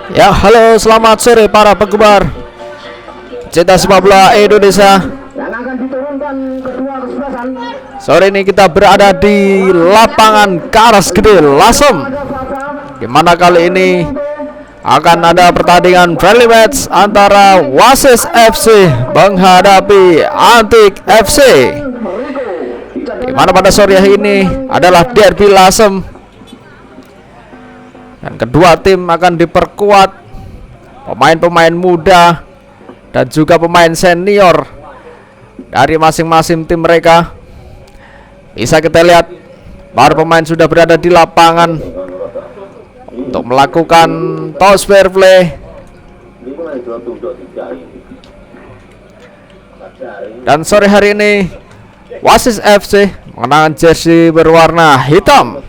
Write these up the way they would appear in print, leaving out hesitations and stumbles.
Ya, halo, selamat sore para penggemar cinta sepak bola Indonesia. Yang akan diturunkan kedua kesebelasan. Sore ini kita berada di lapangan Karas Gede Lasem, di mana kali ini akan ada pertandingan friendly match antara Wasis FC menghadapi Antik FC, di mana pada sore hari ini adalah derby Lasem. Dan kedua tim akan diperkuat pemain-pemain muda dan juga pemain senior dari masing-masing tim mereka. Bisa kita lihat para pemain sudah berada di lapangan untuk melakukan toss fair play. Dan sore hari ini Wasis FC mengenakan jersey berwarna hitam,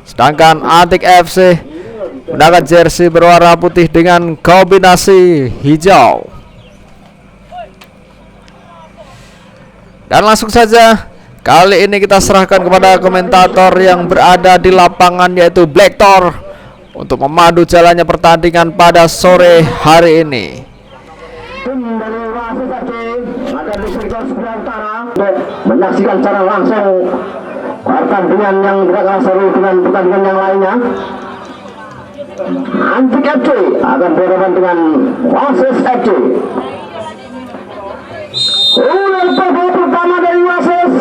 sedangkan Antik FC menggunakan jersey berwarna putih dengan kombinasi hijau. Dan langsung saja kali ini kita serahkan kepada komentator yang berada di lapangan, yaitu Black Thor, untuk memandu jalannya pertandingan pada sore hari ini. Tim dari Wasis FC ada di sektor sebelah utara untuk menyaksikan secara langsung pertandingan yang tidak kalah seru dengan pertandingan yang lainnya. Antik FC akan berhadapan dengan Wasis FC. Ular pokok pertama dari Wasis.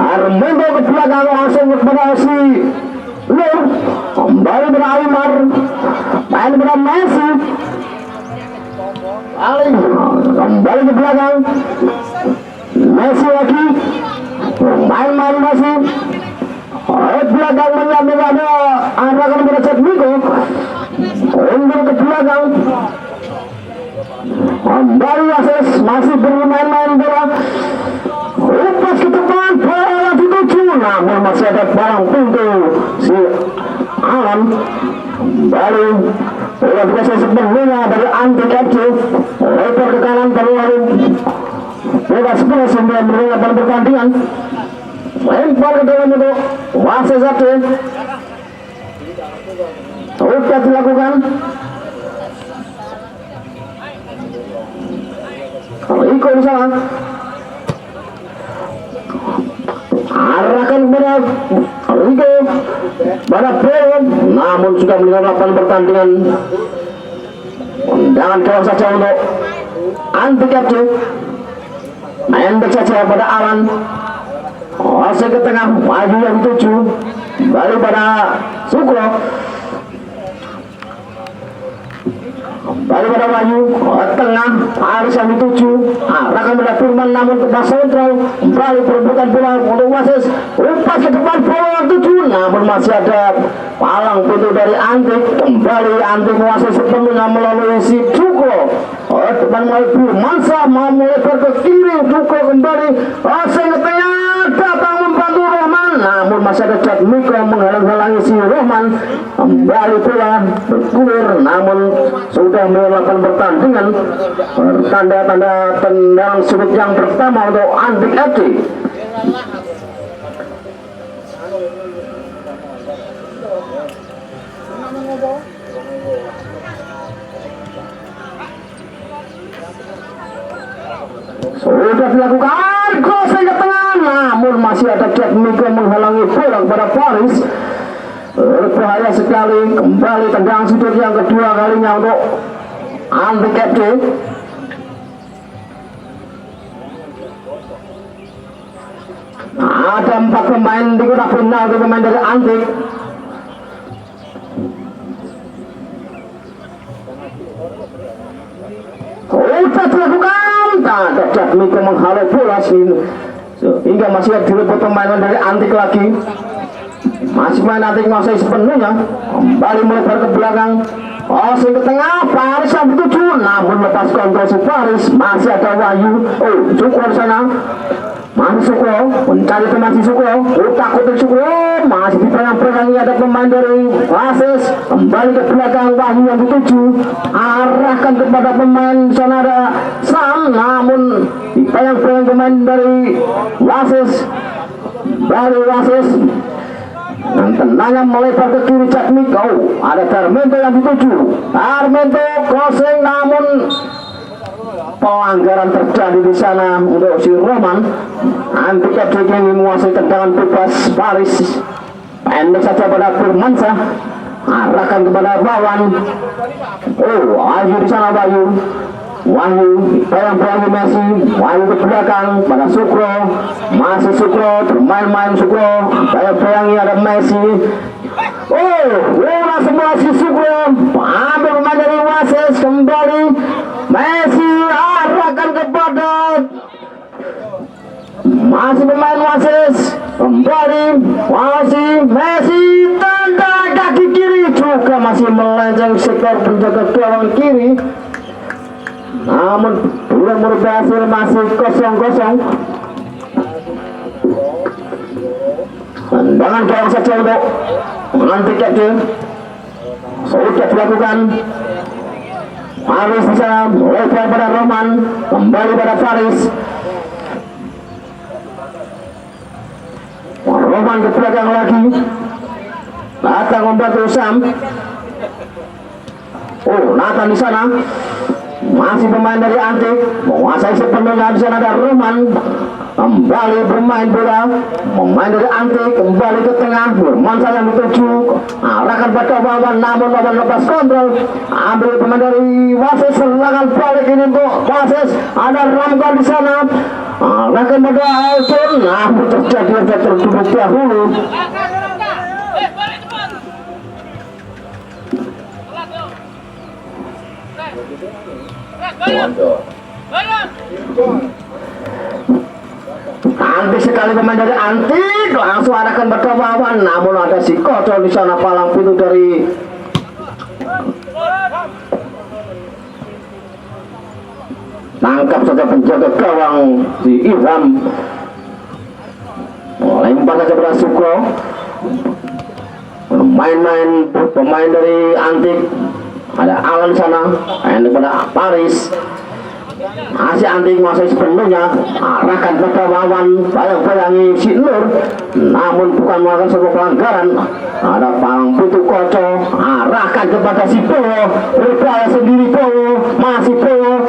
Armando ke belakang langsung kepada si Nur, kembali pada Aymar, main pada Messi, kembali ke belakang Messi lagi, main Messi, belakang menyambung ada arahkan pada Cek Miko, undur ke belakang, kembali Wasis masih bermain-main bola, lepas ke depan, bola dituju, namun masih ada barang pintu si Alan, kembali bola biasa sebenarnya dari Antik FC, lebar ke kanan terlalu bola 10-9 meninggalkan pertandingan, lempar ke dalam untuk Wasis FC, sudah dilakukan. Kalau Iko di sana arahkan kepada Iko pada Pro, namun sudah meninggalkan pertandingan. Jangan jauh saja untuk Antik FC, pendek saja pada Alan, masih ke tengah, maju yang 7, baru pada Sukro, kembali pada Wahyu, tengah, harus yang 7, arahkan pada Firman, namun ke bawah sentral, kembali perebutan bola untuk Wasis, lepas ke depan bola 7, namun masih ada palang pintu dari Antik, kembali Antik Wasis sepenuhnya melalui si Cuko, depan melalui Firman, mau melebar ke kiri, Cuko kembali, Wasis ke tengah, datang membantu Rohman, namun masih ada Cak Miko menghalang-halangi si Rohman, kembali pula bergulir, namun sudah melakukan pertandingan, tanda-tanda tendang sudut yang pertama untuk Antik FC. Sudah dilakukan crossing ke tengah, namun masih ada Jack Miko menghalangi bola kepada Paris. Berbahaya sekali, kembali tendang sudut yang kedua kalinya untuk Antik FC. Ada 4 pemain di kotak penalti, pemain dari Antik. Sudah dilakukan, ada Jack Miko menghalau bola sehingga masih direbut pemain dari Antik lagi. Masih main Antik masih sepenuhnya, kembali melebar ke belakang, masih ke tengah, Paris yang 7, namun lepas kontrol si Paris, masih ada Wahyu, Sukro di sana, masih Sukro, mencari teman si Sukro, utak-utik Sukro, masih dipegang-pegangi ada pemain dari Wasis, kembali ke belakang Wahyu yang 7, arahkan kepada pemain di sana ada Sam, namun dipegang-pegang pemain dari Wasis, Kembali wasis dan tendangan melebar ke kiri Jatmiko. Ada Darmento yang dituju. Darmento crossing, namun pelanggaran terjadi di sana untuk si Roman. Anti Captain ini menguasai tendangan bebas Paris. Pendek saja pada Firmansyah. Arahkan kepada Wawan. Oh, Wahyu di sana Wahyu. Wahyu bayang-bayang Messi. Wahyu ke belakang pada Sukro. Masih Sukro, bermain-main Sukro. Bayang-bayangi ada Messi. Oh, bola semua si Sukro. Ambil pemain dari wasis. Kembali Messi arahkan kepada masih pemain wasis. Kembali masih Messi, tanda kaki kiri juga masih melenceng sektor penjaga gawang kiri. Namun belum berhasil, masih kosong-kosong. Tendangan gawang saja untuk menanti Captain. Sudah dilakukan. Paris di sana melebar pada Roman, kembali pada Paris. Roman ke belakang lagi, datang membantu Sam. Oh, Nathan di sana, masih pemain dari Antik, menguasai sepenuhnya. Di sana ada Roman, kembali bermain bola, pemain dari Antik kembali ke tengah. Firmansyah yang dituju, arahkan pada Wawan, namun Wawan lepas kontrol. Ambil pemain dari wasis, serangan balik ini untuk wasis. Ada Ramga di sana, arahkan pada Alton, namun terjadi ada terduduk dahulu. Antik sekali pemain dari Antik, langsung arahkan pada Wawan, namun ada si Koco di sana palang pintu dari tangkap saja penjaga gawang si Ilham. Lempar saja pada Sukro. Main-main pemain dari Antik. Ada Alan sana, ini pada Paris. Masih Antik masih sepenuhnya, arahkan pada Wawan, bayang-bayangi si Nur, namun bukan melakukan sebuah pelanggaran. Ada palang pintu Koco, arahkan kepada si Bowo, berbahaya sendiri Bowo, masih Bowo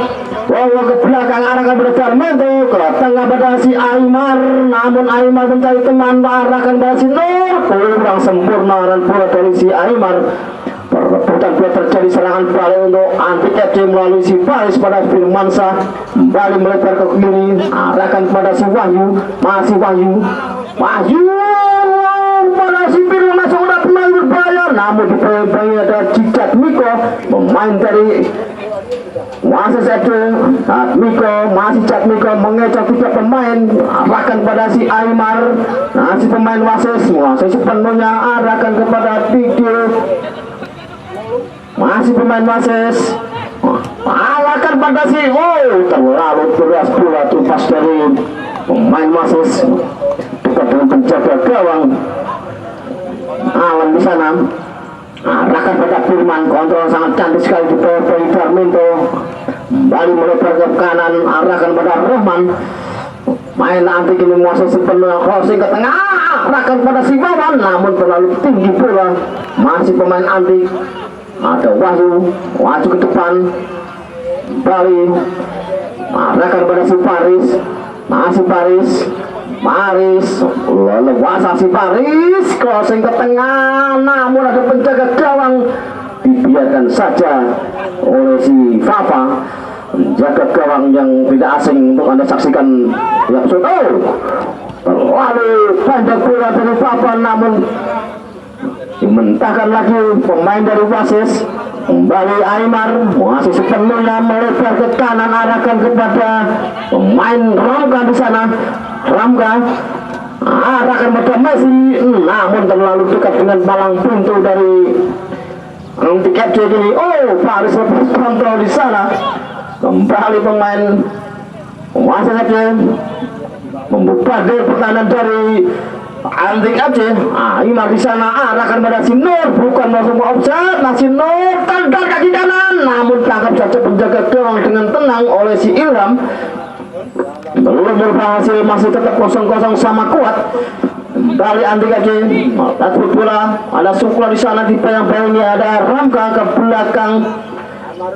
ke belakang, arahkan pada Darmento, ke tengah pada si Aymar, namun Aymar mencari teman, arahkan pada si Nur, kurang sempurna dan bola dari si Aymar. Perebutan bola terjadi, serangan balik untuk Antik FC melalui si Paris pada Firmansyah, kembali melebar ke kiri, arahkan kepada si Wahyu, masih Wahyu pada si Firmansyah, sudah pernah berbahaya, namun di belakang ada Jatmiko, pemain dari wasis FC. Jatmiko mengecoh tiga pemain, arahkan pada si Aymar, si pemain wasis sepenuhnya, arahkan kepada Didi. Masih pemain wasis, arahkan pada si terlalu keras bola terlepas dari pemain wasis, dekat dengan penjaga gawang Alan di sana. Arahkan pada Firman, kontrol sangat cantik sekali di bawah Darmento, kembali melebar ke kanan, arahkan pada Rohman. Main Antik ini menguasai sepenuhnya, crossing ke tengah, arahkan pada si Wawan, namun terlalu tinggi bola. Masih pemain Antik, ada Wahyu, maju ke depan, kembali arahkan pada si Paris, masih Paris, leluasa si Paris, crossing ke tengah, namun ada penjaga gawang, dibiarkan saja oleh si Fafa, penjaga gawang yang tidak asing untuk Anda saksikan. Terlalu panjang bola dari Fafa, namun dimentahkan lagi pemain dari wasis. Kembali Aymar, masih sepenuhnya melebar ke kanan, arahkan kepada pemain Ramga di sana. Ramga arahkan pada Messi, namun terlalu dekat dengan palang pintu dari Antik FC ini. Paris lepas kontrol di sana. Kembali pemain wasis FC membuka pertahanan dari Antik FC. Aymar di sana, arahkan pada si Nur, bukan masuk offside. Si Nur tendang kaki kanan, namun tangkap saja penjaga gawang dengan tenang oleh si Ilham. Belum berhasil, masih tetap 0-0 sama kuat. kembali Antik FC takut bola, ada Sukro di sana di bayang-bayangnya, ada Ramka ke belakang,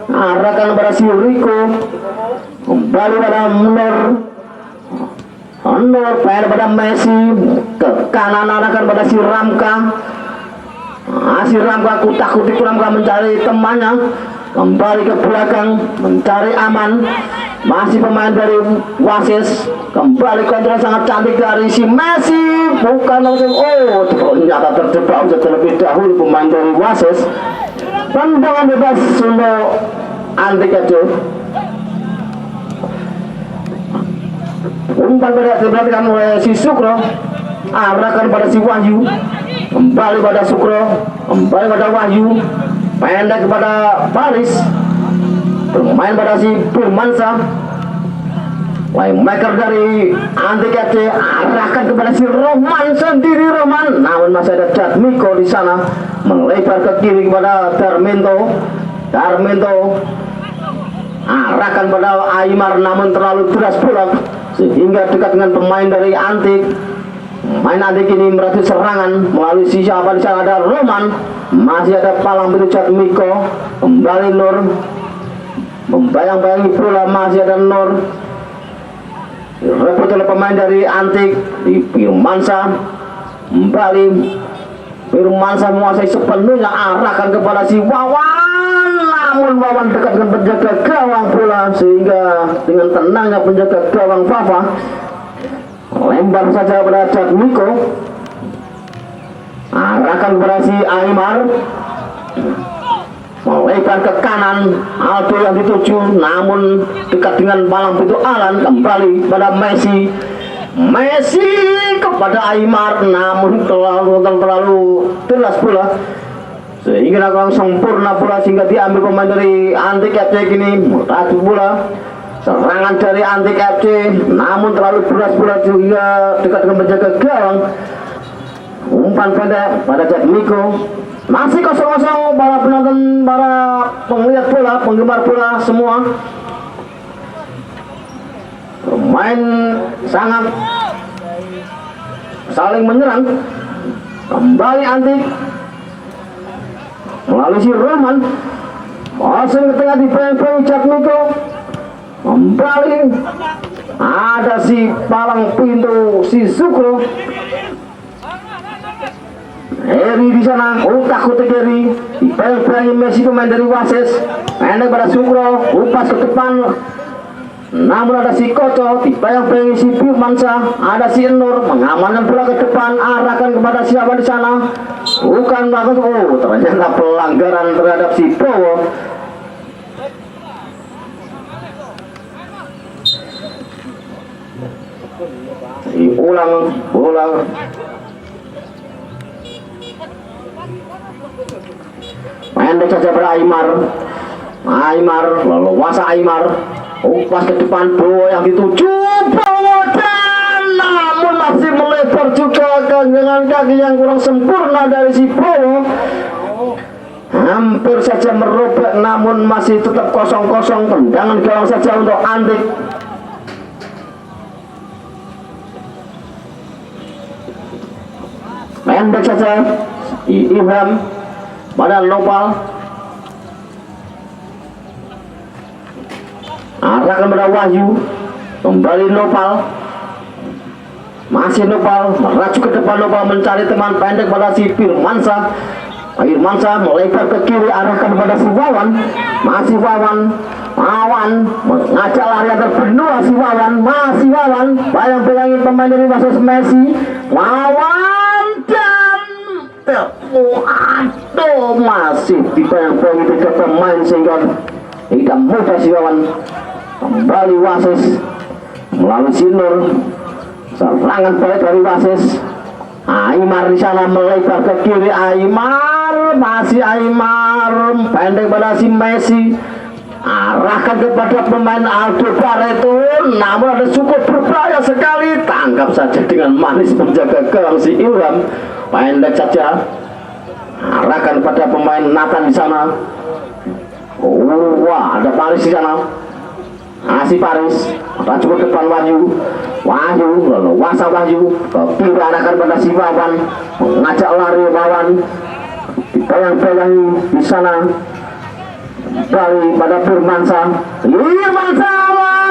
arahkan pada si Riko, kembali pada Nur pada Messi, ke kanan arahkan pada si Ramka. Si Ramka kutak-kutik Ramka mencari temannya, kembali ke belakang mencari aman. Masih pemain dari Wasis, kembali kontrol sangat cantik dari si Messi, bukan langsung, oh ternyata terjebak terlebih dahulu pemain dari Wasis. Tendangan bebas untuk Antik FC. Umpan diperhatikan oleh si Sukro, arahkan pada si Wahyu, kembali pada Sukro, kembali pada Wahyu, pendek kepada Paris, bermain pada si Firmansyah. Playmaker dari Antik FC, arahkan kepada si Roman sendiri, Roman, namun masih ada Jatmiko di sana, melebar ke kiri kepada Darminto, arahkan pada Aymar, namun terlalu deras bola sehingga dekat dengan pemain dari Antik. Main Antik ini berarti serangan melalui si siapa di sana, ada Roman, masih ada palang biru Jatmiko, kembali Nur, membayang-bayangi bola, masih ada Nur, rebut oleh pemain dari Antik di Firmansyah, kembali Firmansyah menguasai sepenuhnya, arahkan kepada si Wawan, namun Wawan dekat dengan penjaga gawang bola sehingga dengan tenangnya penjaga gawang Fafa lempar saja pada Jatmiko, arahkan kepada si Aymar, melebar ke kanan, Aldo yang dituju, namun dekat dengan palang pintu Alan, kembali pada Messi kepada Aymar, namun terlalu deras bola sehingga kurang sempurna bola sehingga diambil pemain dari Antik FC. Kini mutasi bola, serangan dari Antik FC, namun terlalu deras bola juga dekat dengan penjaga gawang. Umpan pendek pada Jatmiko, masih kosong-kosong para penonton, para pengelihat bola, penggemar bola semua. Pemain sangat saling menyerang. Kembali Antik melalui si Roman, masuk ke tengah di bayang-bayang Jatmiko, kembali ada si palang pintu si Sukro, Eri di sana, utak-utik Eri, dibayang-bayangi Messi pemain dari Wasis, pendek pada Sukro, upas ke depan, namun ada si Koco, dibayang-bayangi si Firmansyah, ada si Nur, mengamankan bola ke depan, arahkan kepada siapa di sana, bukan bagus, oh ternyata pelanggaran terhadap si Bowo. Diulang bola. Pendek saja pada Aymar, leluasa Aymar, upas ke depan, Bowo yang dituju, Bowo, dan namun masih melebar juga dengan kaki yang kurang sempurna dari si Bowo, hampir saja merobek, namun masih tetap kosong-kosong. Tendangan gawang saja untuk Antik. Pendek saja Ilham pada Nopal, arahkan pada Wahyu, kembali Nopal, masih Nopal, meracu ke depan, Nopal mencari teman, pendek pada si Firmansyah, melebar ke kiri, arahkan pada si Wawan, masih Wawan mengajak lari antar benua si Wawan, masih Wawan, bayang-bayangin pemain dari Wasis Messi, Wawan dan aduh, masih dibayang-bayangi tiga pemain sehingga tidak mudah si Wawan. Kembali Wasis melalui si Nur, serangan balik dari Wasis, Aymar di sana melebar ke kiri, Aymar, masih Aymar, pendek pada si Messi, arahkan kepada pemain Aldo Barreto, namun ada cukup berbahaya sekali, tangkap saja dengan manis menjaga gawang si Ilham, pendek saja, arahkan pada pemain Nathan di sana. Wah, ada Paris di sana, si Paris maju ke depan Wahyu leluasa Wahyu ke kiri arahkan pada si Wawan, mengajak lari lawan, dibayang-bayangi di sana kembali pada Firmansyah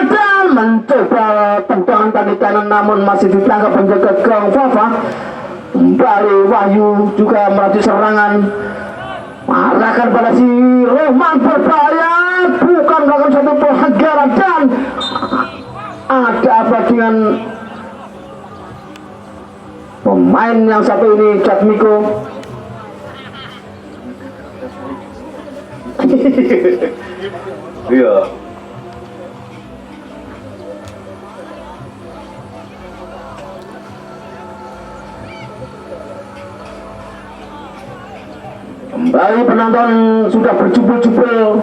dan mencoba tendangan kaki kanan namun masih ditangkap penjaga gawang Fafa. Kembali Wahyu juga melaju serangan, arahkan pada si Rohman, berbahaya, bukan melakukan satu pelanggaran. Dan ada apa dengan pemain yang satu ini, Jatmiko? Iya. Kembali penonton sudah berjubel-jubel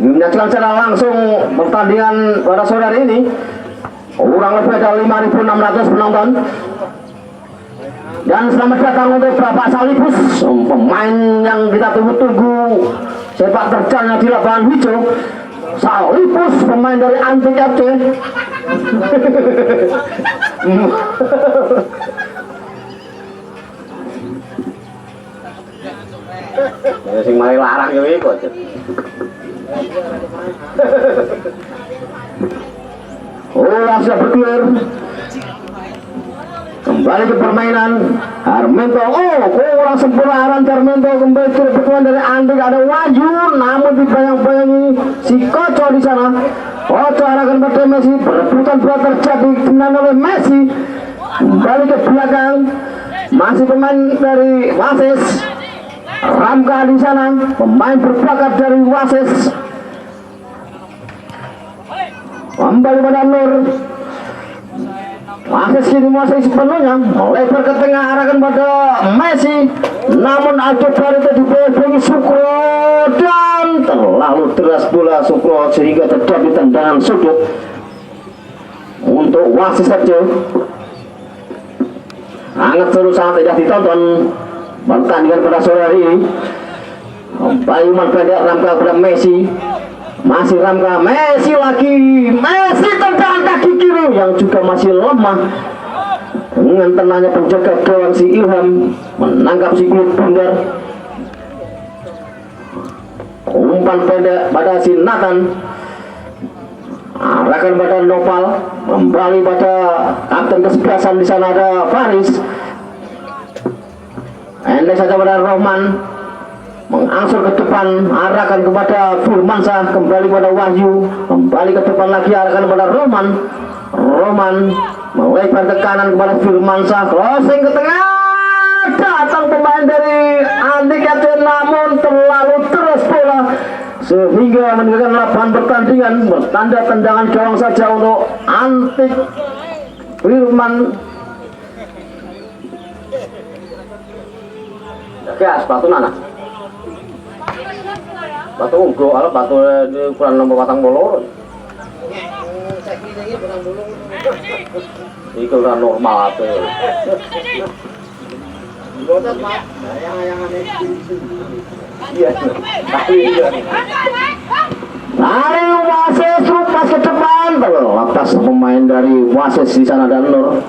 menyaksikan secara langsung pertandingan pada sore hari ini. Kurang lebih ada 5.600 penonton. Dan selamat datang untuk Bapak Salibus, pemain yang kita tunggu-tunggu sepak terjangnya di lapangan hijau. Salibus, pemain dari Antik FC. Sing mari larang yo iku. Sudah bergulir. Kembali ke permainan Armento. Kurang sempurna arah Armento. Kembali ke permainan dari Andik, ada Wahyu namun dibayang-bayangi si Koco di sana. Koco arahkan pada Messi, perebutan bola terjadi kemenangan oleh Messi. Kembali ke belakang, masih pemain dari Wasis. Ramka di sana, pemain berbakat dari Wasis. Kembali pada Nur. Wasis kini masih sepenuhnya melebar ke tengah, arahkan pada Messi. Namun ada itu diboyong Sukro dan terlalu deras bola Sukro sehingga terjadi tendangan sudut untuk Wasis saja. Sangat seru, sangat tidak ditonton pertandingan pada sore hari ini. Bayuman pendek Ramka pada Messi, masih Ramka, Messi lagi, Messi tendangan kaki kiri yang juga masih lemah. Dengan tenangnya penjaga gawang si Ilham menangkap si kulit bundar. Umpan pendek pada si Nathan, arahkan pada Noval, kembali pada kapten kesebelasan di sana ada Faris. Endek saja pada Rohman, mengangsur ke depan, arahkan kepada Firmansyah, kembali pada Wahyu, kembali ke depan lagi, arahkan kepada Rohman. Rohman melebar ke kanan kepada Firmansyah, crossing ke tengah, datang pemain dari Andik FC namun terlalu terus bola sehingga meninggalkan lapangan pertandingan. Bertanda tendangan gawang saja untuk Antik Firman. Ya, sepatu nana. Batu unggul, ala batu ukuran nomor 40. Iku ora normal ate. Iya. Lari Wasis pas ke depan, lepas pemain dari Wasis di sana dan Nur.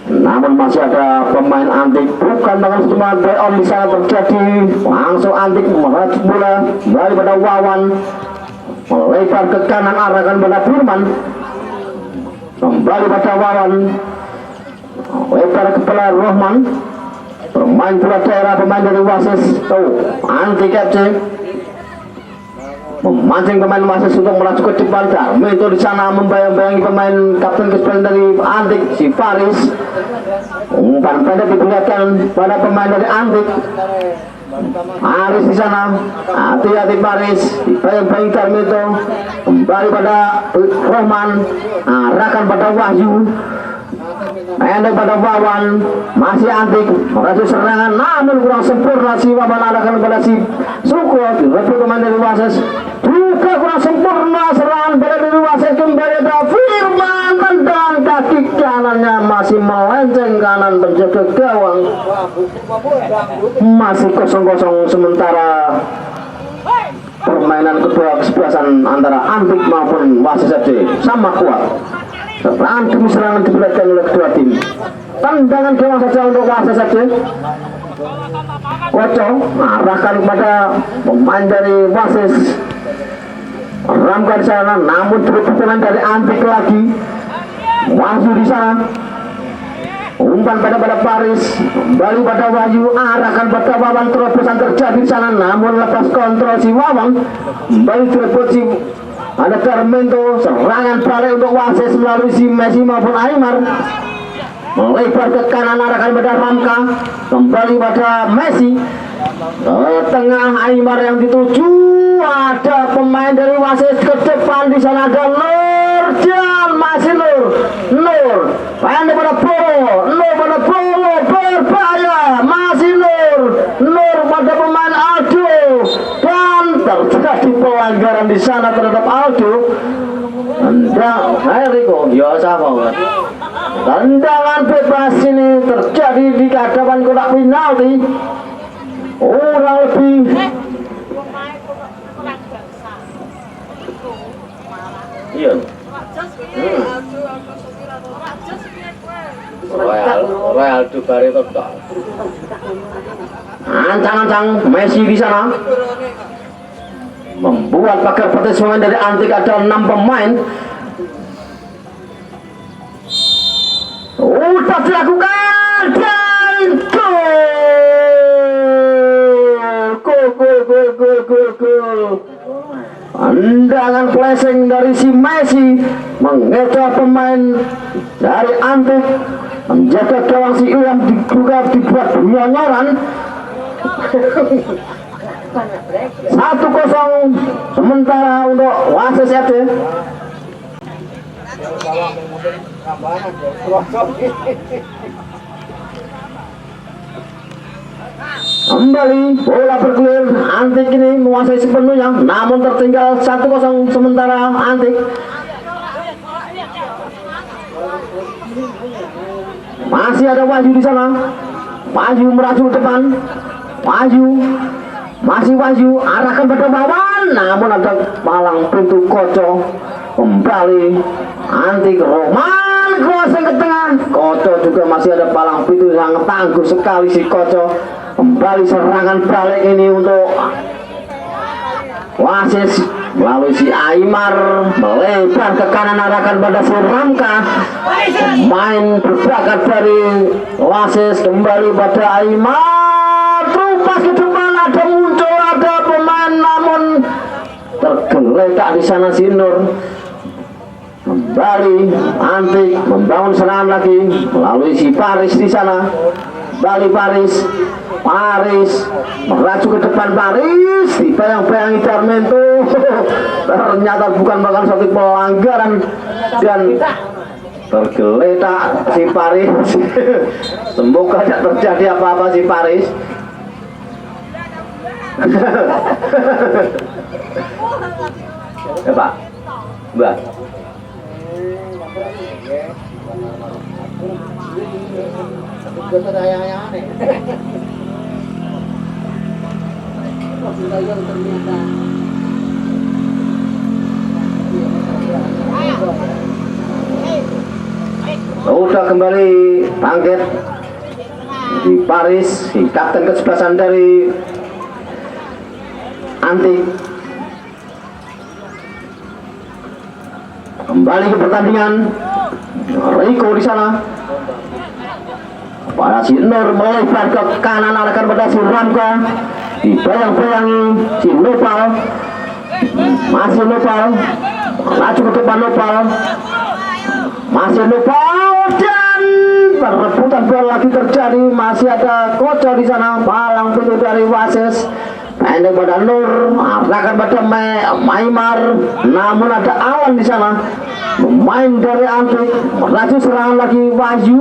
Namun masih ada pemain Antik, bukan dengan cuma play-on di sana terjadi. Langsung Antik meracik bola kembali pada Wawan, melebar ke kanan, arahkan pada Firman, kembali pada Wawan, lebar ke bola Rohman, bermain bola daerah pemain dari Wasis. Antik FC memancing pemain Wasis untuk melaju ke depan. Darmito di sana membayang-bayangi pemain kapten kesebelasan dari Antik si Faris. Umpan pendek diberikan pada pemain dari Antik. Faris di sana, hati-hati Faris, dibayang-bayangi Darmito, kembali pada Rohman, arahkan pada Wahyu, pendek pada Wawan, masih Antik meraju serangan namun kurang sempurna. Si Wawan arahkan pada si Sukro, direbut pemain dari Wasis, juga kurang sempurna serangan dari Wasis. Kembali ada Firman, tendang kaki kanannya masih melenceng kanan penjaga gawang. Masih kosong-kosong sementara permainan kedua kesebelasan antara Antik maupun Wasis FC sama kuat. Serangan demi serangan diperhatikan oleh kedua tim. Tendangan gawang saja untuk Wasis FC. Koco arahkan kepada pemain dari Wasis. Ramka di sana, namun pemain dari Antik lagi. Wahyu di sana. Umpan pada Paris, kembali pada Wahyu, arahkan pada Wawan, terobosan terjadi di sana, namun lepas kontrol si Wawan, kembali terebut si ada Carmento, serangan balik untuk Wasis melalui si Messi maupun Aymar, melebar ke kanan arahkan pada Ramka, kembali pada Messi, ke tengah Aymar yang dituju, ada pemain dari Wasis ke depan di sana ada Nurjan, masih Nur, pendek pada Polo, berbahaya, masih Nur pada pemain Aldo, dan terjadi pelanggaran di sana terhadap Aldo. Tendangan bebas ini terjadi di hadapan kotak penalti. Kurang lebih iya. Royal Dubari total. Ancang-ancang Messi di sana membuat pagar petis pemain dari Antik ada 6 pemain. Udah dilakukan dan gol. Tendangan flashing dari si Messi mengejar pemain dari Antik, menjaga gawang si Ilham juga dibuat nyonyoran. 1-0 sementara untuk Wasis FC. Kembali bola bergulir, Antik ini menguasai sepenuhnya, namun tertinggal 1-0 sementara Antik. Masih ada Wahyu di sana. Wahyu meraju ke depan. Wahyu arahkan pada Wawan, namun ada palang pintu Koco. Kembali Antik, Roman crossing ke tengah. Koco juga masih ada palang pintu yang tangguh sekali si Koco. Kembali serangan balik ini untuk Wasis melalui si Aymar, melebar ke kanan arahkan pada si Ramka. Main berbakat dari Wasis, kembali pada Aymar, terupas ke depan, ada muncul ada pemain namun tergeletak di sana si Nur. Kembali Antik membangun serangan lagi melalui si Paris di sana. Balik Paris melaju ke depan. Paris dibayang-bayangi Carmento. Ternyata bukan suatu pelanggaran dan tergeletak si Paris. Semoga tidak terjadi apa-apa si Paris. Ya Pak, Mbak. Udah kembali bangkit di Paris, si kapten kesebelasan dari Antik. Kembali ke pertandingan. Rico di sana. Pada si Nur melebar ke kanan arahkan pada si Ramka. Dibayang-bayangi si Nopal. Masih Nopal. Laju ke depan Nopal. Masih Nopal dan perebutan bola lagi terjadi. Masih ada Koco di sana. Palang pintu dari Wasis. Pendek pada Nur, arahkan pada Aymar, namun ada Awan di sana. Pemain dari Antik melaju serangan lagi. Wahyu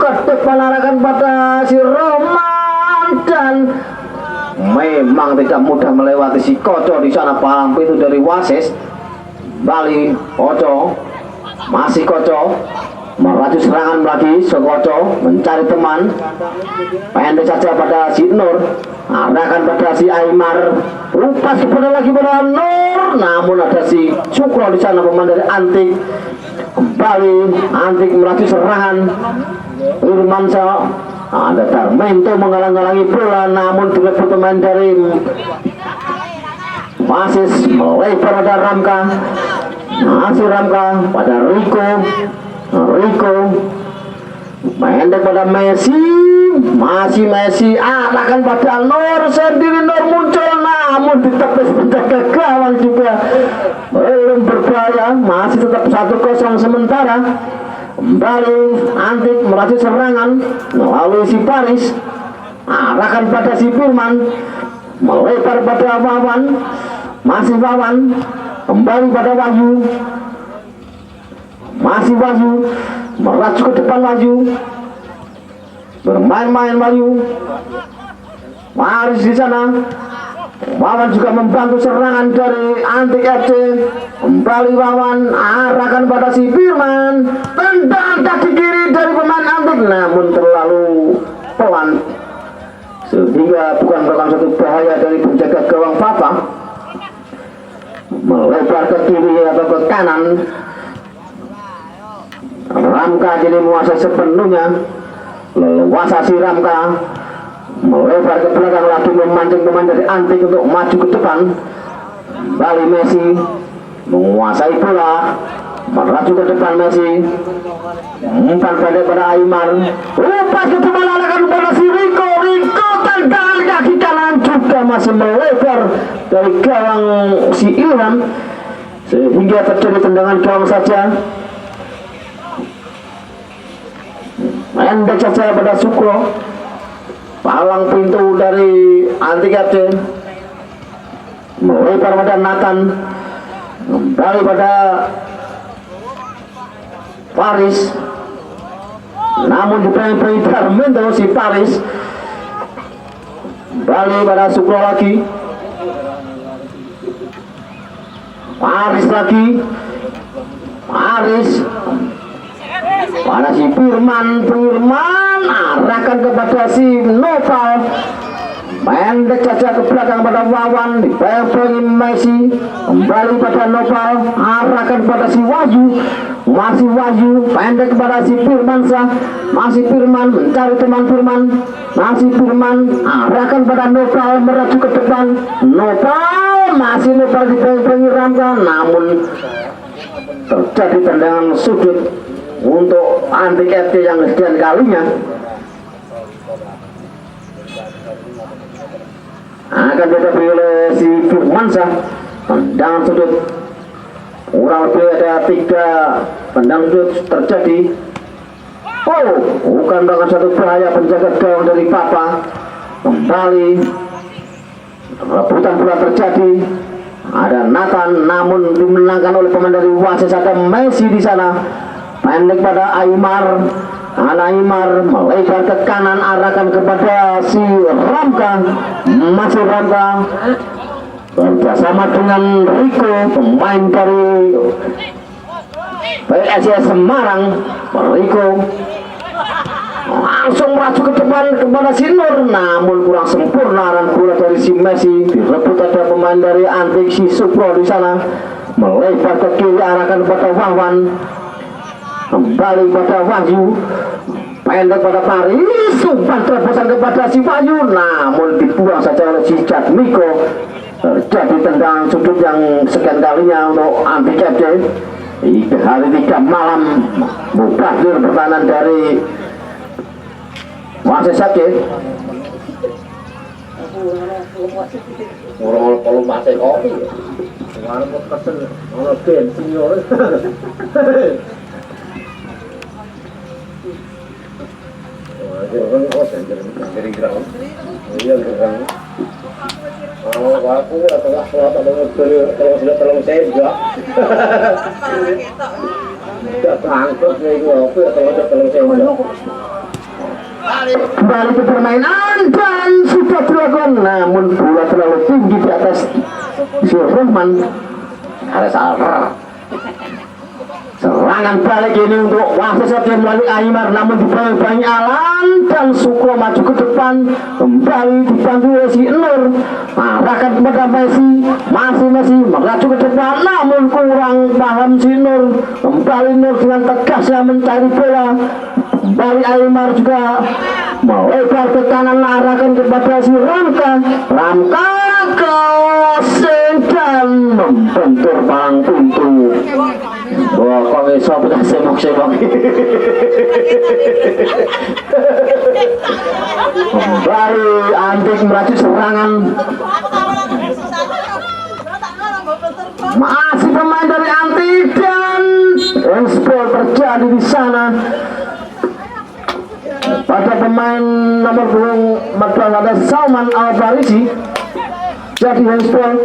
ke depan arahkan pada si Roman dan memang tidak mudah melewati si Koco di sana. Palang pintu dari Wasis. Bali Koco, masih Koco Melaju serangan lagi Sokoco mencari teman, pendek saja pada si Nur, arahkan pada si Aymar, lepas kepada lagi pada Nur, namun ada si Sukro di sana pemain dari Antik. Kembali Antik melaju serangan Firmansyah, ada Darmento menghalang-halangi bola, namun direbut pemain dari Masis, melebar pada Ramka, masih Ramka pada Rico pendek pada Messi, masih Messi, arahkan pada Nur sendiri. Nur muncul namun ditepis penjaga gawang juga, belum berbahaya, masih tetap 1-0 sementara. Kembali Antik melaju serangan melalui si Paris, arahkan pada si Firman, melebar pada Wawan, masih Wawan, kembali pada Wahyu, masih Wahyu, melaju ke depan Wahyu, bermain-main Wahyu, Paris di sana. Wawan juga membantu serangan dari Antik FC. Kembali Wawan, arahkan pada si Firman, tendang kaki kiri dari pemain Antik, namun terlalu pelan sehingga bukan merupakan satu bahaya dari penjaga gawang Papa. Melebar ke kiri atau ke kanan, Ramka jadi menguasai sepenuhnya, leluasa si Ramka, melebar ke belakang lagi memancing pemain dari Antik untuk maju ke depan. Kembali Messi menguasai bola, melaju ke depan Messi, umpan pendek pada Aymar, lepas ke depan arahkan pada si Rico, tendang kaki kanan juga masih melebar dari gawang si Ilham sehingga terjadi tendangan gawang saja. Pendek saja pada Sukro, palang pintu dari Antik FC, melebar pada Nathan, kembali pada Paris, namun dipeleng-peleng Darmento si Paris, kembali pada Sukro lagi, Paris lagi, Paris pada si Firman, arahkan kepada si Noval, pendek saja ke belakang pada Wawan, dipeleng Messi, kembali pada Noval, arahkan pada si Wahyu, masih Wahyu, pendek kepada si Firmansyah, masih Firman mencari teman Firman, masih Firman, arahkan pada Noval, melaju ke depan, Noval, masih Noval dipeleng Ramka, namun terjadi tendangan sudut untuk Antik FC yang sekian kalinya. Akan dihadapi oleh si Firmansyah, tendangan sudut, kurang lebih ada 3 tendangan sudut terjadi. Bukan dengan satu bahaya penjaga gawang dari Papa. Kembali rebutan bola terjadi, ada Nathan namun dimenangkan oleh pemain dari Wasis, ada Messi di sana. Pendek pada Aymar, Aymar melebar ke kanan, arahkan kepada si Ramka, masih Ramka bersama dengan Rico, pemain dari PSIS Semarang. Rico langsung melaju ke depan kepada si Nur, namun kurang sempurna, dan bola dari si Messi direbut ada pemain dari Antik si Supro di sana, melebar ke kiri, arahkan kepada Wawan, kembali pada Wahyu, pendek pada Paris, umpan terobosan kepada si Wahyu, namun dibuang saja oleh si Jatmiko. Terjadi tendangan sudut yang sekian kalinya untuk Antik FC. Di hari 3 malam mubazir pertahanan dari Wasis FC. Orang kalau masih kopi, orang mau pesen orang bensin yo. Orang dari gerang, iya gerang. Aku atau kalau sudah tolong saya juga. Tidak angkut nih aku atau sudah tolong saya juga. Kembali ke permainan dan sudah dilakukan, namun bola terlalu tinggi di atas si Rahman. Ada salah. Serangan balik ini untuk wasit yang melalui Aymar, namun dibayang-bayangi Alan dan Sukro maju ke depan, kembali dibantu oleh si Nur, arahkan kepada Messi, masih Messi maju ke depan, namun kurang paham si Nur, kembali Nur dengan tegasnya mencari bola, kembali Aymar juga melebar ke kanan, arahkan kepada si Ramka crossing dan membentur palang pintu. Wah, kok iso pecah semok-semok. Kembali Antik meraju serangan. Masih pemain dari Antik dan handball terjadi di sana. Pada pemain nomor 14 ada Salman Al-Farisi. Jadi handball.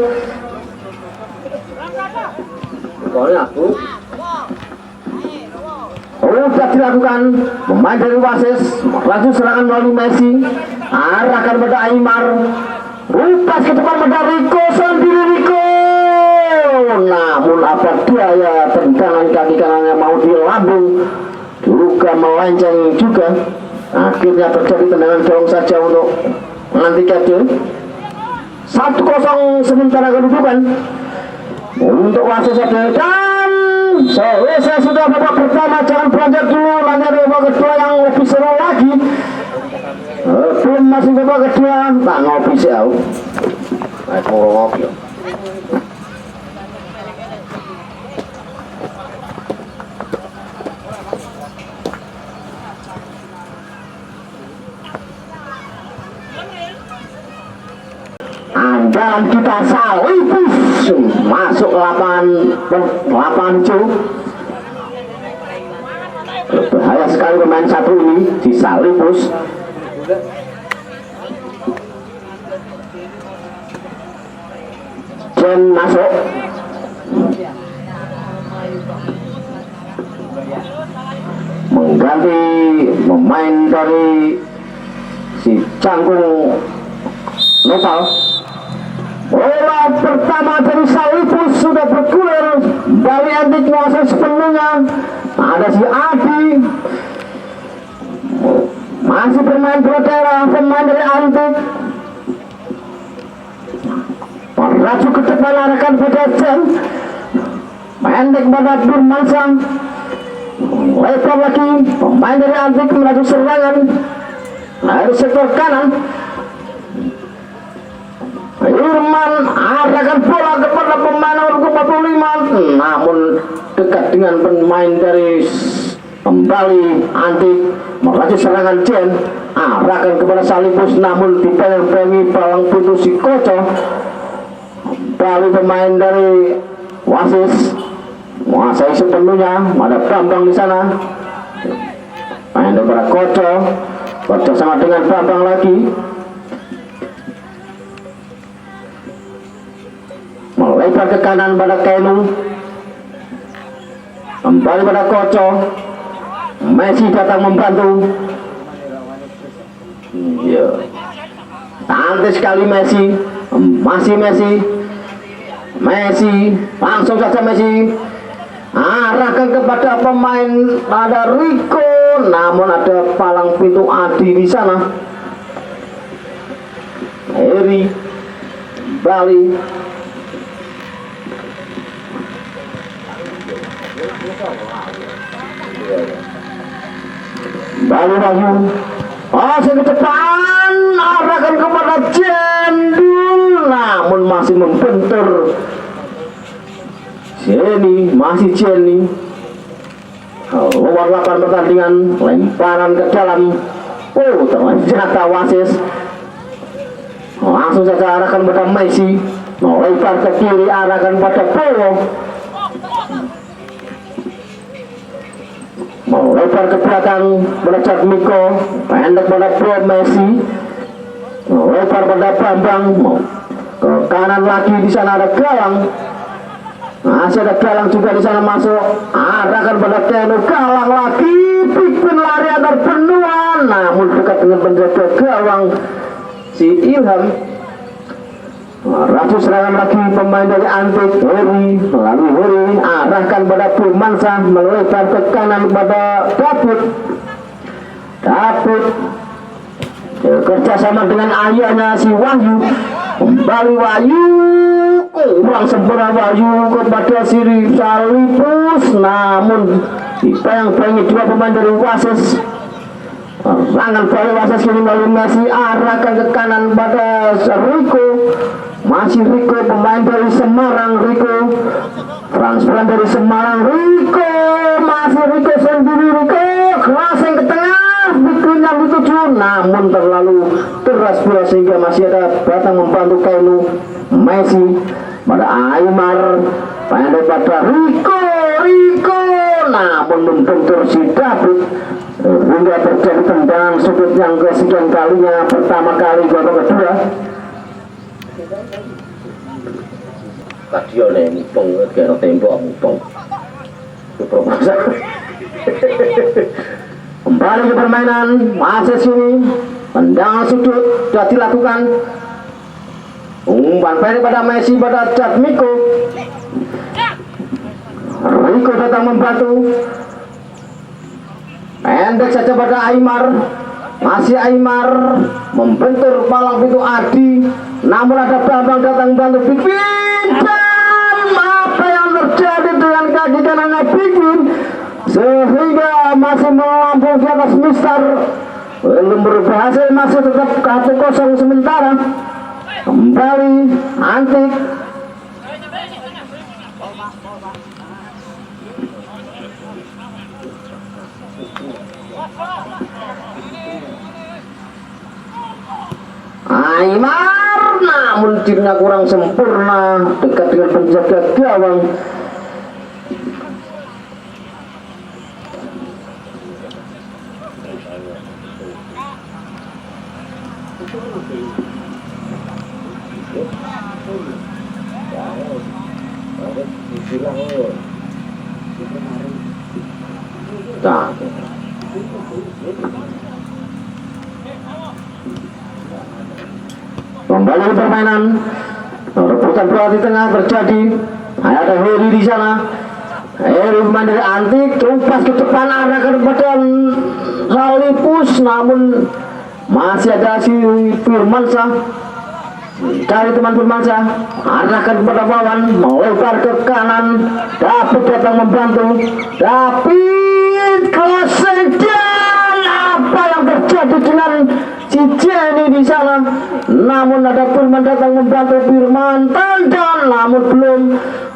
Sudah dilakukan pemain dari Wasis maju serangan melalui Messi, arahkan pada Aymar, rupas ke depan pada Rico sendiri Rico, namun apa daya tendangan kaki kanannya mau di lambung juga melenceng juga, akhirnya terjadi tendangan dorong saja untuk menghentikan 1-0 sementara kedudukan untuk Wasis dan selesai sudah babak pertama. Jangan beranjak dulu, lanjut babak kedua yang lebih seru lagi. Belum masih babak kedua, tak ngopi sih aku. Aku ngopi. Andalan kita Salibus masuk lapangan hijau. Berbahaya sekali pemain satu ini di Salibus. Jen masuk. Mengganti pemain dari si Cangkung Nopal. Bola pertama dari Salibus sudah bergulir, dari Antik menguasai sepenuhnya. Ada si Adi, masih bermain daerah, pemain dari Antik. Meraju ke depan, arahkan pada Jen, pendek pada Durmansang. Lebar lagi, pemain dari Antik melaju serangan dari sektor kanan. Irman arahkan bola kepada pemain nomor 45, namun dekat dengan pemain dari kembali Antik melaju serangan Jen, arahkan kepada Salibus, namun dibayang-bayangi palang pintu si Koco. Kembali pemain dari Wasis menguasai sepenuhnya, ada Bambang di sana, main daripada Koco sama dengan Bambang lagi. Melebar ke kanan pada Kenu, kembali pada Koco. Messi datang membantu. Iya, cantik sekali Messi, masih Messi, langsung saja Messi arahkan kepada pemain ada Rico, namun ada palang pintu Adi di sana. Eri Bali. Bali maju, masih ke depan, arahkan kepada Jendul, namun masih membentur Jenny, masih Jenny. Luar lapangan pertandingan, lemparan ke dalam. Oh, ternyata Wasis langsung saja arahkan pada Messi, melebar ke kiri, arahkan pada Bowo. Melebar ke belakang pada Miko, pendek pada Bro Messi, melebar pada Bambang, ke kanan lagi, di sana ada Galang, masih ada Galang juga di sana masuk, arahkan pada Kenu, Galang lagi, bikin lari antar benua, namun dekat dengan penjaga gawang si Ilham. Raju serangan lagi pemain dari Antik Heri, melalui Heri arahkan pada Firmansyah, melebar ke kanan pada David. Kerja sama dengan ayahnya si Wahyu, kembali Wahyu, kurang sempurna Wahyu kepada Siri Salipus, namun dibayang-bayangi dua pemain dari Wasis. Serangan balik Wasis kini melalui Messi, arahkan ke kanan pada Rico. Masih Rico, pemain dari Semarang, Rico transferan dari Semarang, Rico, masih Rico sendiri, Rico crossing ke tengah, Bikun yang dituju, namun terlalu keras bola sehingga masih ada datang membantu Kainu. Messi pada Aymar, pandai pada Rico, namun membentur si David hingga terjadi tendangan sudut yang kesekian kalinya, pertama kali babak kedua. Kadio nih mumpung kayak tembok mumpung kembali ke permainan masih sini, tendangan sudut sudah dilakukan, umpan pendek pada Messi pada Jatmiko. Rico datang membantu, pendek saja pada Aymar, masih Aymar membentur palang pintu Adi, namun ada Bambang datang membantu Bigwin, dan apa yang terjadi dengan kaki kanannya Bigwin sehingga masih melambung di atas Mister, belum berubah hasil, masih tetap 1-0 sementara. Kembali Antik, Aymar, namun timnya kurang sempurna dekat dengan penjaga gawang. Nah, kembali ke permainan, rebutan bola di tengah terjadi, ada Heri di sana. Heri pemain dari Antik, terumpas ke depan arahkan kepada Salipus, namun masih ada si Firmansyah. Cari teman Firmansyah, arahkan kepada Wawan, melebar ke kanan. David datang membantu, David crossing, dan apa yang terjadi dengan si Jenny di sana? Namun ada Firman datang membantu, Firman tendang, namun belum.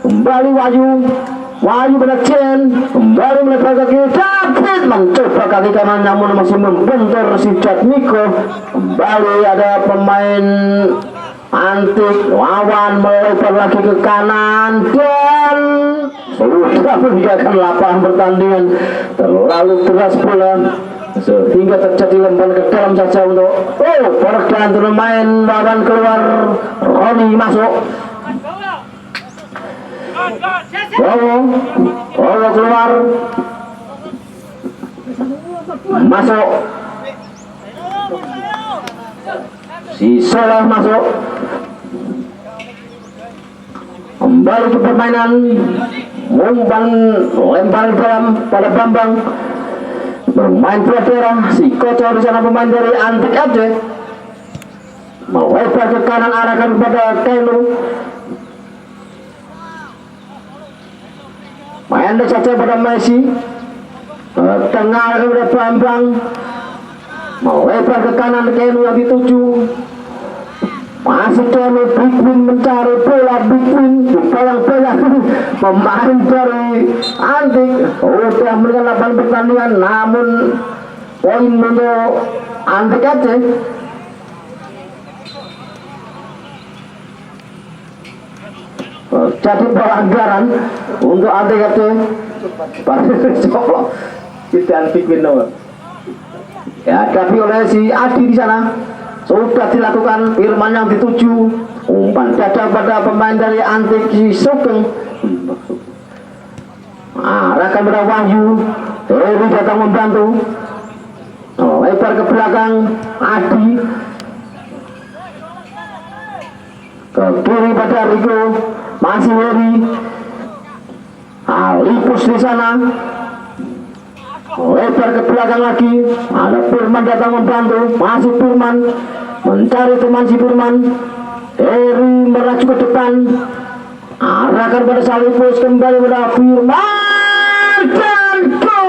Kembali Wahyu pada Jen, kembali melebar ke kiri, David mencoba kaki kanan namun masih membentur si Jatmiko. Kembali ada pemain Antik, Wawan melebar lagi ke kanan, dan sudah meninggalkan lapangan pertandingan. Terlalu keras bola sehingga terjadi lemparan ke dalam saja untuk pergerakan pemain. Wawan keluar, Roni masuk, Bowo keluar, masuk, si Soleh masuk. Kembali ke permainan, umpan lempar dalam pada Bambang, bermain bola daerah, si Kocor di sana pemain dari Antik Aceh, melebar ke kanan arahkan pada Kainu. Main saja pada Messi, tengah arahkan pada Bambang, melebar ke kanan Kainu yang dituju. Masih Kainu, Bigwin mencari bola, Bigwin bayang-bayang pemain dari Antik sudah memberikan lapangan pertandingan, namun poin untuk Antik Aceh. Jadi pelanggaran untuk Antik Aceh. Coba kita Bigwin ya, tapi oleh si Adi di sana. Sudah dilakukan, Firman yang dituju, umpan dada pada pemain dari Antik si Sugeng, arahkan pada Wahyu, Heri datang membantu, lebar ke belakang Adi, ke kiri pada Rico, masih Heri. Lipus di sana, lebar ke belakang lagi. Ada Firman datang membantu, masih Firman mencari teman si Firman. Heri meracu ke depan, arahkan pada Salipus, kembali pada Firman dan gol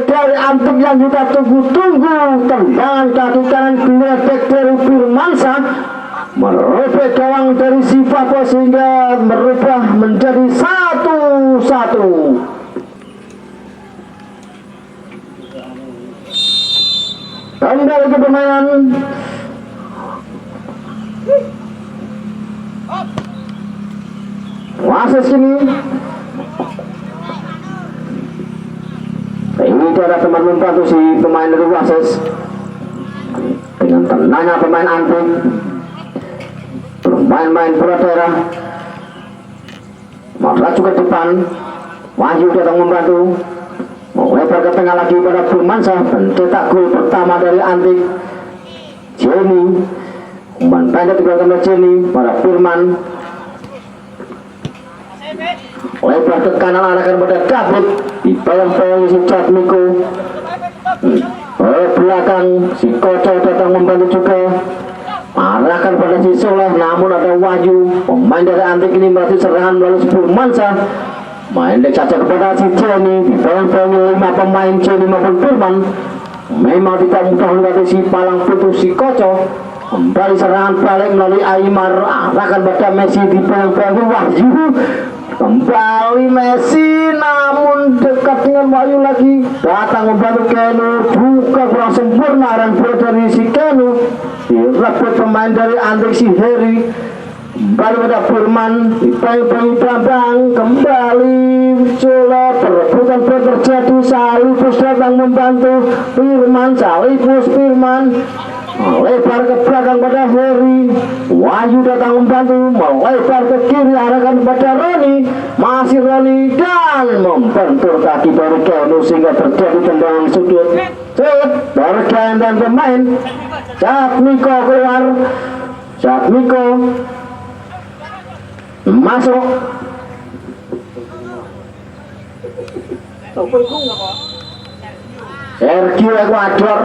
dari Antik yang kita tunggu-tunggu. Tendangan kaki kanan geledek dari Firmansyah merobek gawang dari si Papua sehingga merubah menjadi 1-1. Kembali ke permainan. Wasit sini. Ini ada teman membantu si pemain dari Wasit dengan tenangnya pemain Antik. Main-main bola daerah, maju ke depan. Wahyu datang membantu, lebar ke tengah lagi pada Firmansyah, pencetak gol pertama dari Antik. Jenny umpan pendek digunakan Jenny pada Firman, lebar ke kanan arahkan pada David, dipegang-pegang si Jatmiko. Belakang si Koco datang membantu juga, arahkan pada si Soleh, namun ada Wahyu pemain dari Antik ini melatih serangan melalui Firmansyah. Main dek saja kepada si Jenny, dipegang-pegang 5 pemain Jenny maupun Firman. Memang tidak mudah melatih si palang putus si Koco. Kembali serangan balik melalui Aymar, arahkan pada Messi, dipegang-pegang Wahyu. Kembali Messi, namun dekat dengan Wahyu lagi, datang membantu Kenu, buka kurang sempurna dan bola dari si Kenu direbut pemain dari Antik si Heri. Kembali pada Firman, dipegang Bambang, kembali coba perebutan bola terjadi. Salipus datang membantu Firman, Salipus Firman melebar ke belakang pada Heri. Wahyu datang membantu, melebar ke kiri arahkan pada Roni, masih Roni dan membentur kaki dari Kenu sehingga terjadi tendangan sudut. Bergantian dan pemain Jatmiko keluar, Jatmiko masuk. Sergio Ecuador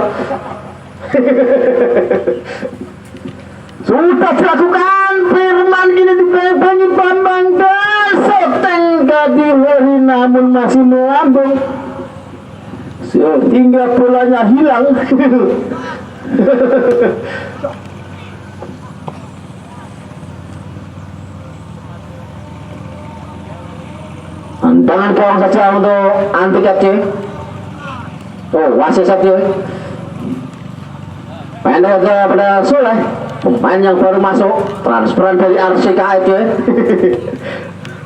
sudah dilakukan. Firman kini dipegangi Bambang dan seteng kaki Heri, namun masih melambung sehingga bolanya hilang. Tendangan gawang saja untuk Antik FC. Wasit saja. Pendek saja pada Soleh, pemain yang baru masuk, transferan dari RCKFC.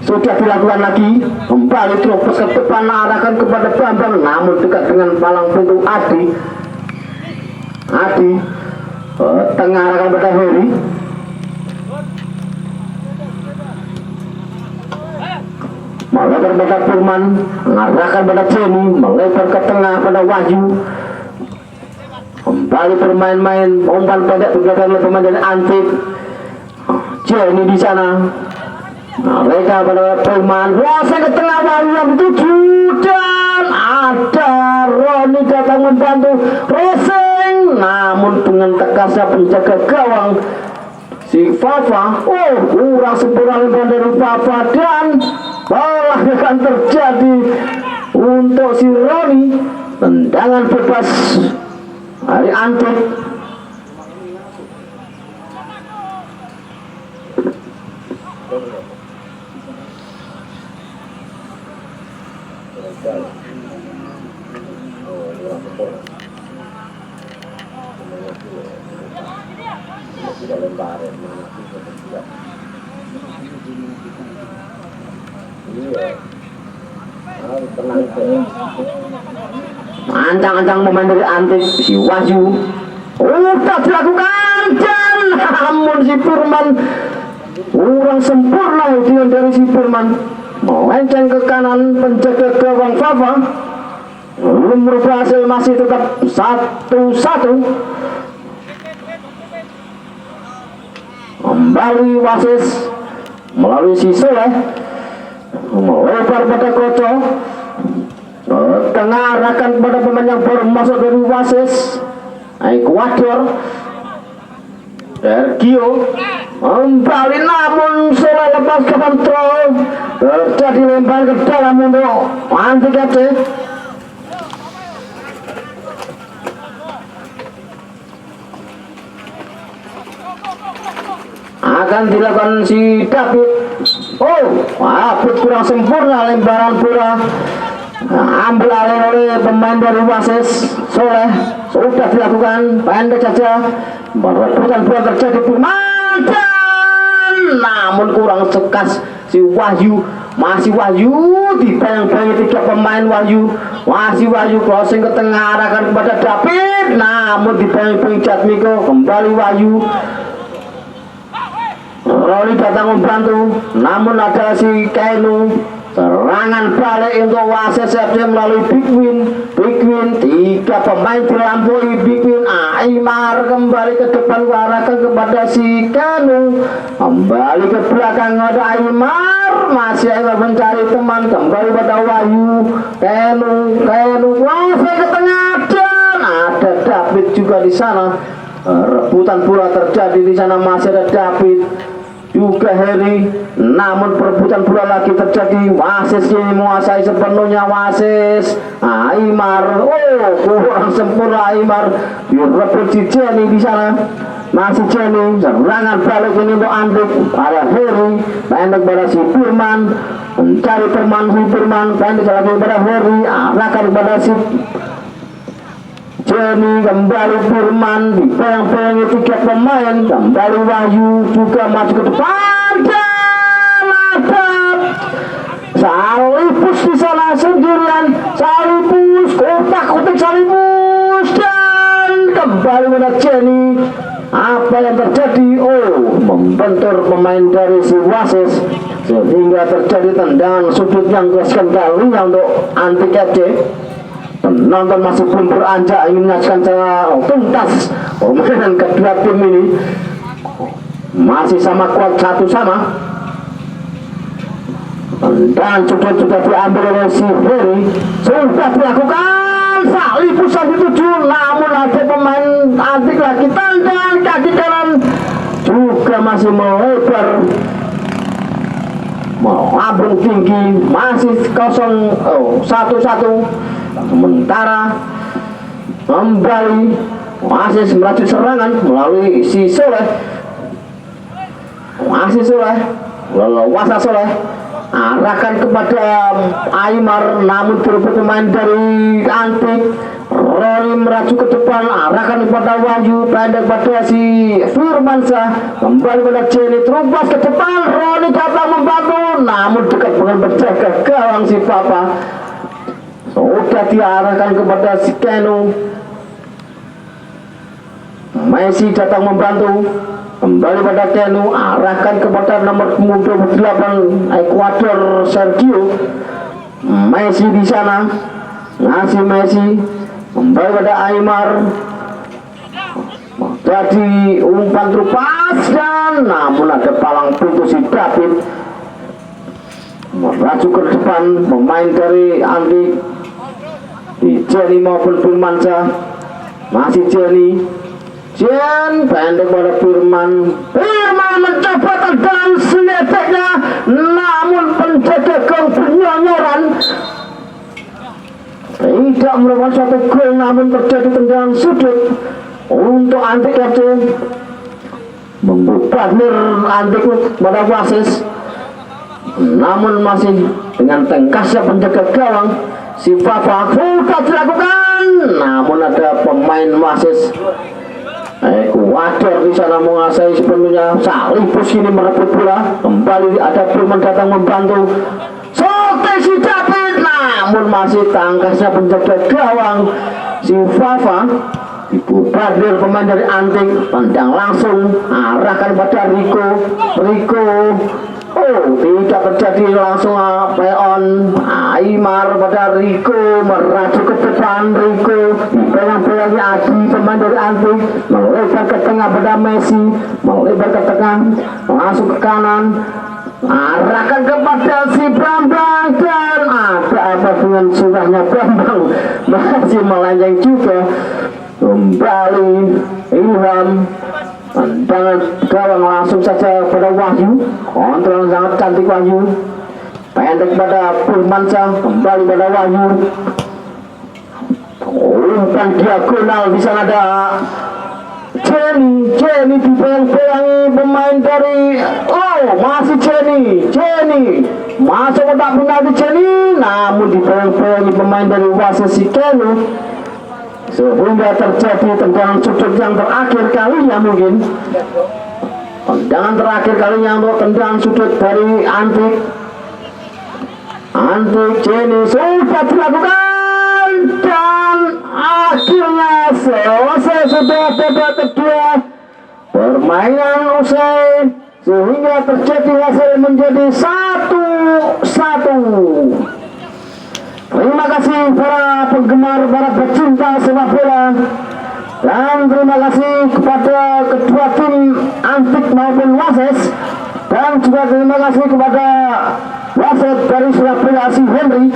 Sudah dilakukan lagi, kembali terus ke depan arahkan kepada Bambang, namun dekat dengan palang pintu Adi. Tengah arahkan pada Heri. Melebar pada Firman, mengarahkan pada Jenny, melebar ke tengah pada Wahyu. Kembali bermain-main, umpan pendek digunakan oleh pemain dari Antik. Jenny di sana, mereka pada Firman, rasa ke tengah Wahyu yang dituju dan ada Roni datang membantu racing, namun dengan tekasnya penjaga gawang si Fafa, kurang sempurna umpan dari Fafa dan bola akan terjadi untuk si Roni. Tendangan bebas dari Antik. Ancang-ancang pemain dari Antik si Wahyu sudah dilakukan dan namun si Firman kurang sempurna dengan dari si Firman melenceng ke kanan penjaga gawang Fafa. belum merubah hasil, masih tetap 1-1. Kembali wasit melalui si Soleh melebar pada Koco, tengah arahkan kepada pemain yang baru masuk dari wasit Ekuador Sergio, kembali namun Soleh lepas ke kontrol, terjadi lempar ke dalam untuk anti captain. Akan dilakukan si David. Oh, David kurang sempurna lemparan bola, ambil alih oleh pemain dari wasit Soleh. Sudah dilakukan pendek saja, perebutan bola terjadi dan namun kurang sekas si Wahyu. Masih Wahyu dibayang-bayangi 3 pemain Wahyu. Masih Wahyu crossing ke tengah arahkan kepada David, namun dibayang-bayangi Jatmiko. Kembali Wahyu, Roli datang membantu, namun ada si Kainu. Serangan balik untuk wasit FC melalui Big Win. 3 pemain dilampaui Big Win. Aimar kembali ke depan, arahkan kepada si Kainu. Kembali ke belakang ada Aimar, masih Aimar mencari teman, kembali pada Wahyu. Kainu wasit ke tengah dan ada David juga di sana. Rebutan bola terjadi di sana, masih ada David juga Heri, namun perebutan bola lagi terjadi. Wasis ini menguasai sepenuhnya wasis Aimar. Oh, kurang sempurna Aimar, direbut si Jenny di sana. Masih Jenny, serangan balik ini untuk Andik pada Heri, pendek pada si Firman, mencari teman si Firman, pendek lagi pada Heri, arahkan kepada si Jenny. Kembali Firman, dibayang-bayangi 3 pemain. Kembali Wahyu juga maju ke depan dan ada Salibus di sana sendirian. Salibus, kotak-kotak Salibus, dan kembali pada Jenny. Apa yang terjadi? Oh, membentur pemain dari si wasis sehingga terjadi tendangan sudut yang sekali untuk anti FC. Penonton masih belum beranjak ingin menyaksikan secara tuntas permainan kedua tim ini. Masih sama kuat, 1 sama. Dan sudah diambil oleh si Ferry, sudah dilakukan Salibusan dituju, namun ada pemain antik lagi, tendang kaki kanan juga masih melebar, melambung tinggi, masih 1-1. Sementara kembali masih merajut serangan melalui si Soleh. Masih Soleh, leluasa Soleh, arahkan kepada Aimar, namun berebut pemain dari Antik. Rory meraju ke depan, arahkan kepada Wahyu, pendek pada si Firmansyah, kembali pada Jenny, terubas ke depan. Rory datang membantu, namun dekat dengan berjaga gawang si Papa. Sudah diarahkan kepada si Kenu. Messi datang membantu, kembali pada Kenu, arahkan kepada nomor 28 Ekuador Sergio. Messi di sana, ngasih Messi, kembali pada Aimar. Jadi umpan terupas dan namun ada palang pintu si David. Meraju ke depan pemain dari Andi, di Jenny maupun Firmansyah. Masih Jenny, pendek pada Firman mencoba tendang seledeknya, namun penjaga gol bernyonyoran, tidak merupakan suatu gol, namun terjadi tendangan sudut untuk Antik FC. Membubarkan Antik pada wasis, namun masih dengan tengkasnya penjaga gawang si Fafa sudah dilakukan, namun ada pemain wasis Ekuador di sana menguasai sepenuhnya. Salibus ini merebut bola, kembali ada Firman datang membantu. Sote si David, namun masih tangkasnya penjaga gawang si Fafa. Ibu Badir pemain dari Antik, tendang langsung, arahkan pada Rico. Oh, tidak terjadi langsung peon Aymar pada Rico meracu ke depan. Rico pelang-pelangnya Adi pemain dari Antik melebar ke tengah pada Messi, melebar ke tengah langsung ke kanan, arahkan kepada si Bambang dan ada apa dengan surahnya Bambang masih melanjang juga. Kembali Ilham, tendangan gawang langsung saja pada Wahyu, kontrol sangat cantik Wahyu, pendek pada Purmansyah, kembali pada Wahyu, umpan diagonal. Di sana ada Jenny dipelang-pelangi pemain dari masih Jenny masuk kotak penalti Jenny, namun dipelang-pelangi pemain dari Wasis Sikelu sehingga terjadi tendangan sudut yang terakhir kalinya, mungkin tendangan terakhir kalinya untuk tendangan sudut dari Antik Jenny sudah dilakukan dan akhirnya selesai sudah babak kedua, permainan usai sehingga terjadi hasil menjadi 1-1. Terima kasih para penggemar, para pecinta sepak bola, dan terima kasih kepada kedua tim Antik maupun Wases, dan juga terima kasih kepada wasit dari Surabaya si Henry